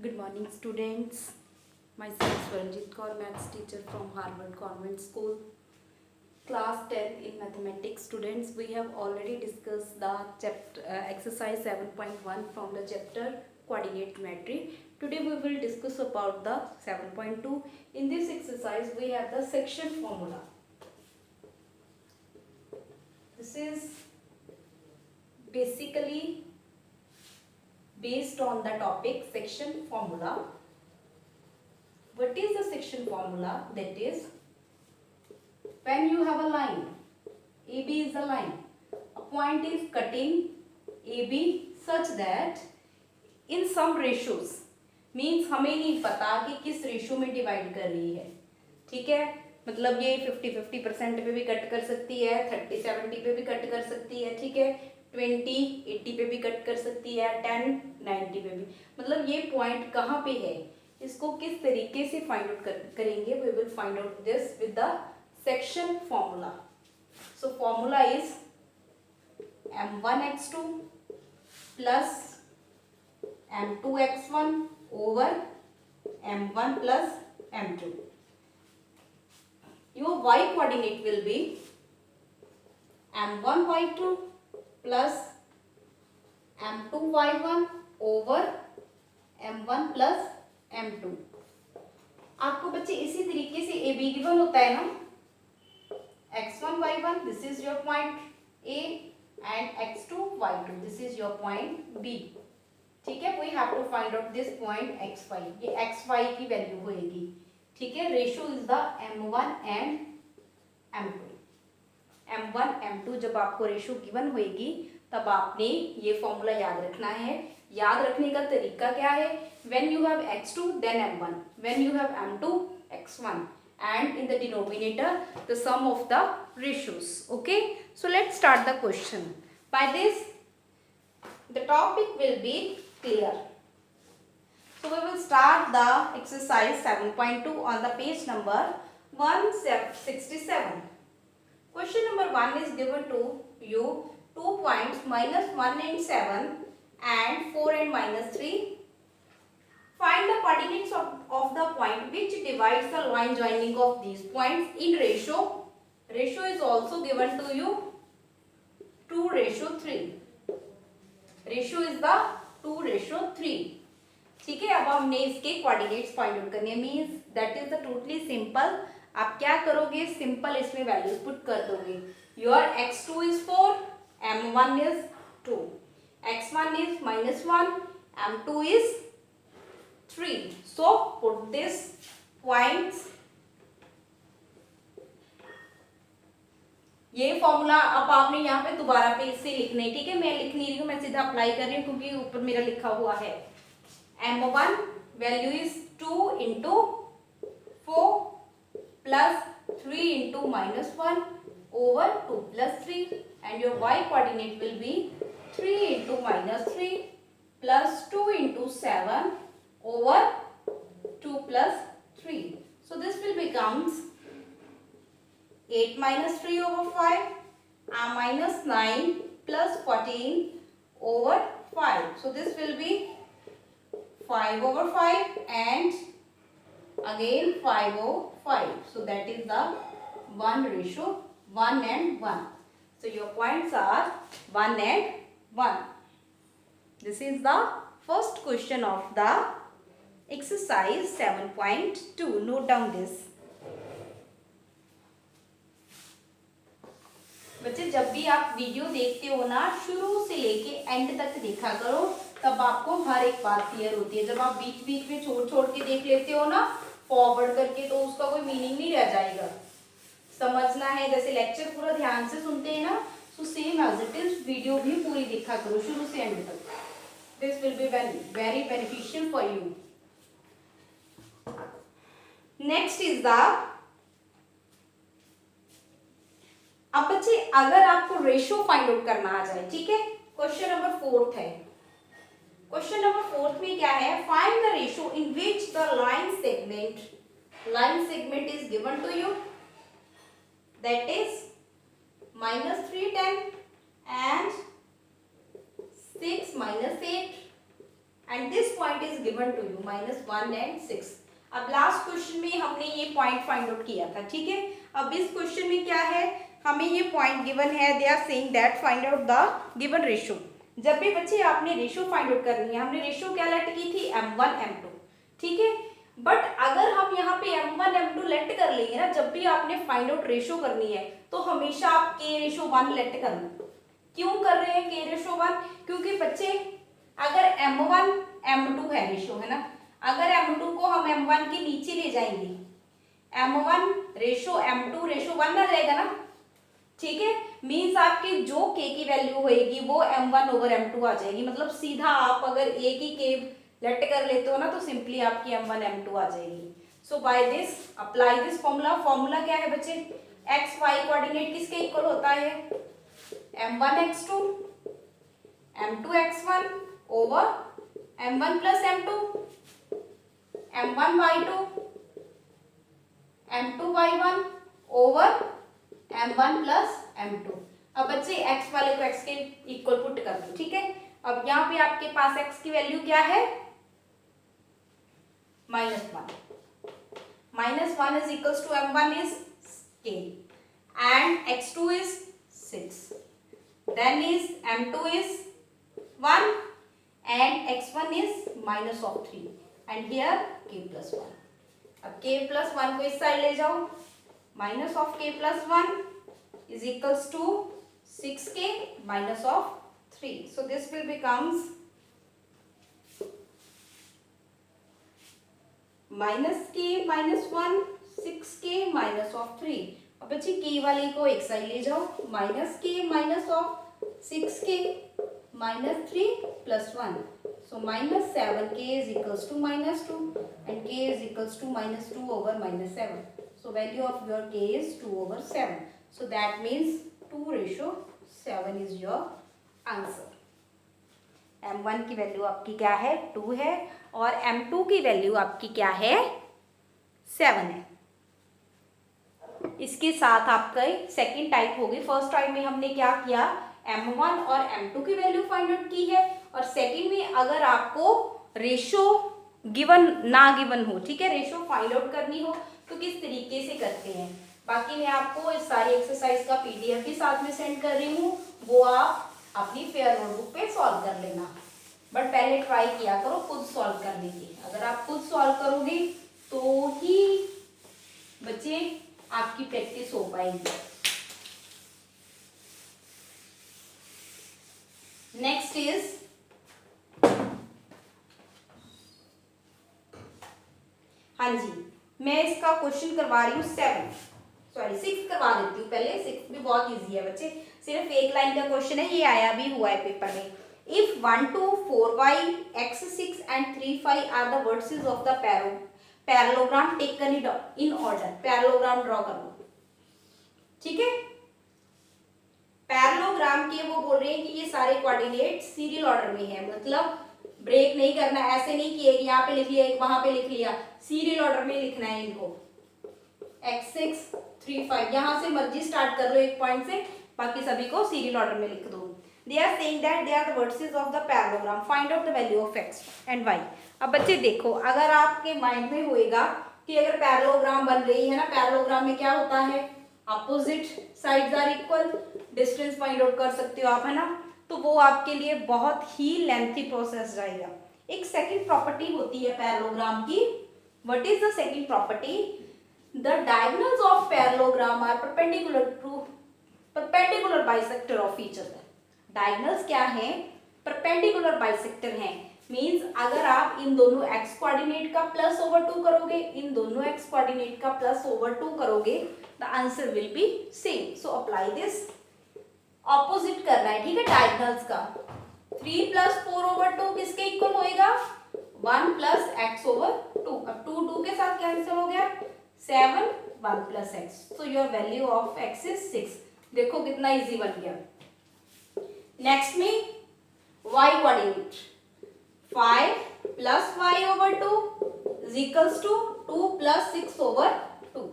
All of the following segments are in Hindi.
Good morning, students. Myself Swaranjit Kaur, maths teacher from Harvard Convent School. Class 10 in mathematics. Students, we have already discussed the chapter exercise 7.1 from the chapter coordinate geometry. Today we will discuss about the 7.2. In this exercise, we have the section formula. This is basically based on the topic section formula. What is the section formula? That is, when you have a line, AB is the line, a point is cutting AB such that in some ratios, means हमें नहीं पता कि किस रेशियो में डिवाइड कर रही है, ठीक है, मतलब ये 50-50% पे भी कट कर सकती है, 30-70 पे भी कट कर सकती है, ठीक है, 20-80 पे भी कट कर सकती है, 10-90 पे भी, मतलब ये पॉइंट कहाँ पे है, इसको किस तरीके से फाइंड आउट करेंगे. We will find out this with the section formula. So formula is m1x2 plus m2x1 over m1 plus m2. Your y coordinate will be m1y2 plus m2y1 over m1 plus m2. आपको बच्चे इसी तरीके से ए बी गिवन होता है ना, x1 y1 this is your point A and x2 y2 this is your point B. ठीक है, we have to find out this point xy. ये xy की वैल्यू होएगी, ठीक है. Ratio is the m1 and m2. m1 m2 जब आपको रेशियो गिवन होएगी तब आपने ये फॉर्मूला याद रखना है. याद रखने का तरीका क्या है? when you have x2 then m1, when you have m2 x1, and in the denominator the sum of the ratios. Okay, so let's start the question. By this the topic will be clear. So we will start the exercise 7.2 on the page number 167. Question number 1 is given to you 2 points -1 and 7 and 4 and -3. Find the coordinates of the point which divides the line joining of these points in ratio. Ratio is also given to you 2:3. Ratio is the 2:3. ठीक है, अब हमने इसके कोऑर्डिनेट्स फाइंड आउट करने, means that is the totally simple. आप क्या करोगे? सिंपल इसमें वैल्यूज पुट कर दोगे. Your x2 is 4, m1 is 2, x1 is -1, m2 is 3. So put this points. ये फॉर्मूला अब आपने यहाँ पे दोबारा पे इससे लिखना है, ठीक है. मैं लिख नहीं रही हूँ, मैं सीधा अप्लाई कर रही हूँ क्योंकि ऊपर मेरा लिखा हुआ है. m1 value is 2 into 4 plus 3 into -1 over 2 plus 3 and your y coordinate will be 3 into -3 plus 2 into 7 over 2 plus 3. So this will becomes 8 minus 3 over 5 and minus 9 plus 14 over 5. So this will be 5 over 5 and again 5 over 5. So that is the 1:1 and 1. So your points are 1 and 1. This is the first question of the exercise 7.2. Note down this. बच्चे जब भी आप वीडियो देखते हो ना, शुरू से लेके एंड तक देखा करो, तब आपको हर एक बात क्लियर होती है. जब आप बीच बीच में छोड़ छोड़ के देख लेते हो ना फॉरवर्ड करके, तो उसका कोई मीनिंग नहीं रह जाएगा. समझना है, जैसे लेक्चर पूरा ध्यान से सुनते हैं ना, तो same as it is video भी पूरी देखा करो शुरू से एंड तक. This will be very beneficial for you. Next is the, अब बच्चे अगर आपको रेशियो फाइंड आउट करना आ जाए, ठीक है, क्वेश्चन नंबर 4 है. क्वेश्चन नंबर 4 में क्या है? Find the ratio in which the line segment is given to you, that is -310 and 6 - 8 and this point is given to you -1 and 6। अब लास्ट क्वेश्चन में हमने ये पॉइंट फाइंड आउट किया था, ठीक है। अब इस क्वेश्चन में क्या है, हमें ये पॉइंट गिवन है, they are saying that find out the given ratio. जब भी बच्चे आपने रेशियो फाइंड आउट करनी है, हमने रेशियो क्या लेट की थी, m1 m2, ठीक है। बट अगर हम यहाँ पे m1 m2 लेट कर लेंगे ना, जब भी आपने फाइंड आउट रेशियो करनी है तो हमेशा आप k रेशियो 1 लेट करना। क्यों कर रहे हैं k रेशियो 1? क्योंकि बच्चे अगर m1 m2 है रेशियो, है ना, अगर m2 को हम m1 के नीचे ले जाएंगे, m1 रेशियो m2 रेशियो 1 आ जाएगा ना, ठीक है। मीन्स आपकी जो k की वैल्यू होएगी वो m1 ओवर m2 आ जाएगी। मतलब सीधा आप अगर a की k लेट कर लेते हो ना तो सिंपली आपकी m1 m2 आ जाएगी। So by this apply this formula. Formula क्या है बच्चे, एक्स वाई कोऑर्डिनेट किसके इक्वल होता है, m1 x2 m2 x1 over m1 plus m2 m1 y2 m2 y1 over m1 plus m2। अब बच्चे x वाले को x के इक्वल पुट कर दो, ठीक है। अब यहाँ पे आपके पास x की वैल्यू क्या है, -1। -1 is equals to m1 is k and x2 is 6, then is m2 is 1 and x1 is minus of 3 and here k plus 1। अब k plus 1 को इस साइड ले जाओ, minus of k plus 1 is equals to 6k minus of 3, so this will becomes minus k minus 1 6k minus of 3। अब बच्चे k वाले को एक साइड ले जाओ, minus k minus of 6k minus 3 plus 1, so minus 7k is equals to minus 2 and k is equals to minus 2 over minus 7, so value of your k is 2 over 7, so that means 2:7 is your answer। m1 की वैल्यू आपकी क्या है, 2 है और m2 की वैल्यू आपकी क्या है, 7 है। इसके साथ आपका सेकंड टाइप होगी। फर्स्ट टाइप में हमने क्या किया, m1 और m2 की वैल्यू फाइंड आउट की है, और सेकंड में अगर आपको रेशो गिवन ना गिवन हो, ठीक है, रेशो फाइंड आउट करनी हो तो किस तरीके से करते हैं। बाकी मैं आपको इस सारी एक्सरसाइज का पीडीएफ भी साथ में सेंड कर रही हूँ, वो आप अपनी फेयर नोटबुक पे सॉल्व कर लेना। बट पहले ट्राई किया करो खुद सॉल्व करने की। अगर आप खुद सॉल्व करोगे तो ही बच्चे आपकी प्रैक्टिस हो पाएगी। नेक्स्ट इज हाँ जी, मैं इसका क्वेश्चन करवा रही हूँ 6 करवा देती हूँ पहले। 6 भी बहुत इजी है बच्चे, सिर्फ एक लाइन का क्वेश्चन है, ये आया भी हुआ है पेपर में। If 1 2 4y x6 and 3 5 are the vertices of the parallelogram taken in order. Parallelogram draw करो, ठीक है। पैरेललोग्राम के वो बोल रहे हैं कि ये सारे कोऑर्डिनेट सीरियल ऑर्डर में है, मतलब ब्रेक नहीं करना, ऐसे नहीं कि एक यहाँ पे लिख लिया एक वहां पे लिख लिया, सीरियल ऑर्डर में लिखना है इनको। x6 3 5 यहाँ से मर्जी स्टार्ट कर लो एक पॉइंट से, बाकी सभी को सीरियल ऑर्डर में लिख दो। They are saying that they are the vertices of the parallelogram. Find out the value of x and y. अब बच्चे देखो, अगर आपके माइंड में होएगा कि अगर पैरेललोग्राम बन रही है ना, पैरेललोग्राम में क्या होता है, opposite sides are equal, distance find out कर सकते हो आप, है ना। तो वो आपके लिए बहुत ही लेंथी प्रोसेस रहेगा। एक सेकंड प्रॉपर्टी होती है पैरेललोग्राम की। What is the second property? The diagonals of parallelogram are perpendicular bisector of each other. Diagonals क्या है, परपेंडिकुलर बाइसेक्टर हैं। मींस अगर आप इन दोनों x कोऑर्डिनेट का +/2 करोगे, इन दोनों x कोऑर्डिनेट का +/2 करोगे, the answer will be same. So apply this. Opposite करना है, ठीक है, डायगोनल्स का। 3 + 4/2 किसके इक्वल होएगा, 1 + x/2। अब 2 के साथ कैंसिल हो गया, 7 1 + x, so your value of x is 6। देखो कितना इजी बन गया। नेक्स्ट में y coordinate 5 + y/2 is equals to 2 + 6/2।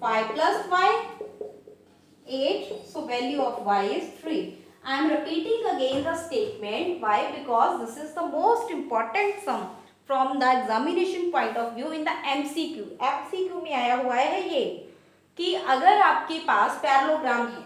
5 + y 8, so value of y is 3। I am repeating again the statement. Why? Because this is the most important sum from the examination point of view in the MCQ. MCQ में आया हुआ है ये कि अगर आपके पास पैरेललोग्राम है,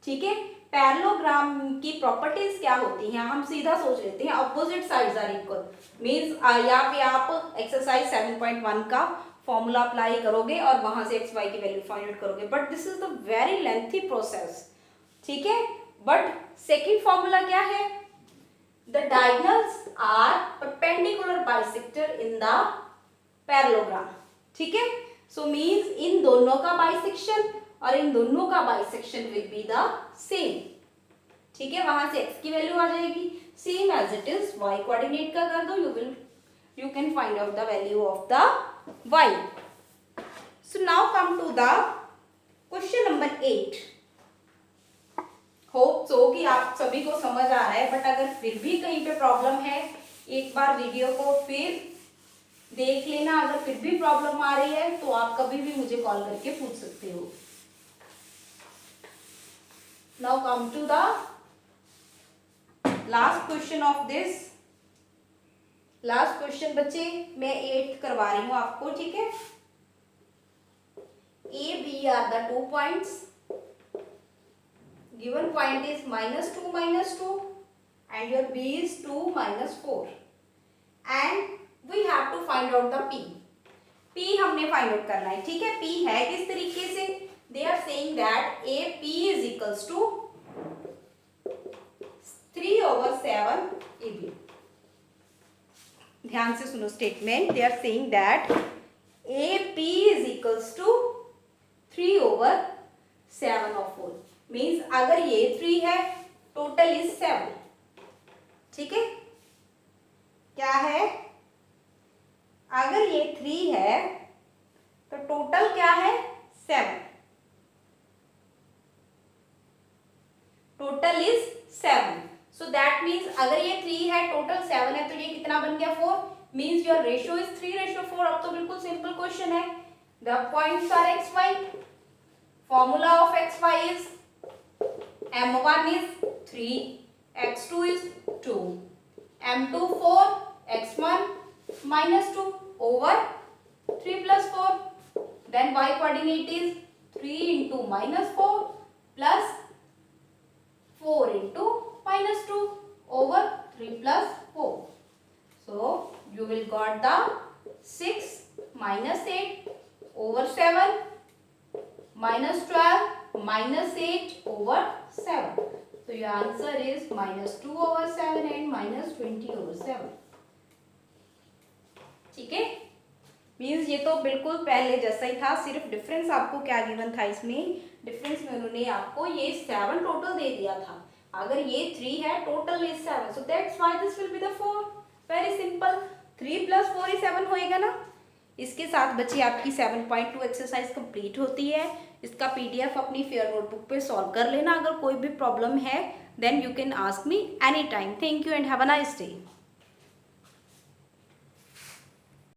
ठीक है, पैरेललोग्राम की प्रॉपर्टीज क्या होती हैं, हम सीधा सोच लेते हैं opposite sides are equal, means यहाँ पे आप एक्सरसाइज 7.1 का फॉर्मूला अप्लाई करोगे और वहां से एक्स वाई की वैल्यू फाइंड आउट करोगे, but this is the very lengthy process, ठीक है। बट सेकेंड फॉर्मूला क्या है, the diagonals are perpendicular bisector in the parallelogram, ठीक है। सो मींस इन दोनों का बाइसेक्शन और इन दोनों का bisection will be the same, ठीक है। वहां से x की वैल्यू आ जाएगी same as it is, y coordinate का कर दो, you can find out the value of the y. So now come to the question number 8. Hope so कि आप सभी को समझ आ रहा है, बट अगर फिर भी कहीं पे प्रॉब्लम है एक बार वीडियो को फिर देख लेना, अगर फिर भी प्रॉब्लम आ रही है तो आप कभी भी मुझे कॉल करके पूछ सकते हो। Now come to the last question of this. Last question बच्चे मैं 8 करवा रही हूं आपको, ठीक है। A, B are the 2 points. Given point is -2 -2 and your B is 2 -4 and we have to find out the P. P हमने फाइंड आउट करना है, ठीक है। P है किस तरीके से, they are saying that AP is equals to 3/7 AB. ध्यान से सुनो statement, they are saying that AP is equals to 3/7/4, means अगर ये 3 है टोटल इज 7, ठीक है। क्या है, अगर ये 3 है तो टोटल क्या है 7, total is 7। So that means अगर ये 3 है टोटल 7 है तो ये कितना बन गया 4, मीन्स योर रेशियो इज 3:4। अब तो बिल्कुल सिंपल क्वेश्चन है, the points are x y, formula of x y is m1 is 3, x2 is 2, m2 4, x1 -2 over 3 plus 4, then y coordinate is 3 into -4 plus 4 into -2 over 3 plus 4. So you will got the 6 minus 8 over 7 minus 12 minus 8 over 7. So your answer is -2 over 7 and -20 over 7. ठीक है, मीन्स ये तो बिल्कुल पहले जैसा ही था, सिर्फ डिफरेंस आपको क्या गिवन था, इसमें डिफरेंस में उन्होंने आपको ये 7 टोटल दे दिया था, अगर ये 3 है total is 7, so that's why this will be the 4। Very simple, 3 + 4 ही 7 होएगा ना। इसके साथ बच्चे आपकी 7.2 एक्सरसाइज कंप्लीट होती है। इसका PDF अपनी फेयर नोटबुक पे सॉल्व कर लेना। अगर कोई भी प्रॉब्लम है then you can ask me any time. Thank you and have a nice day.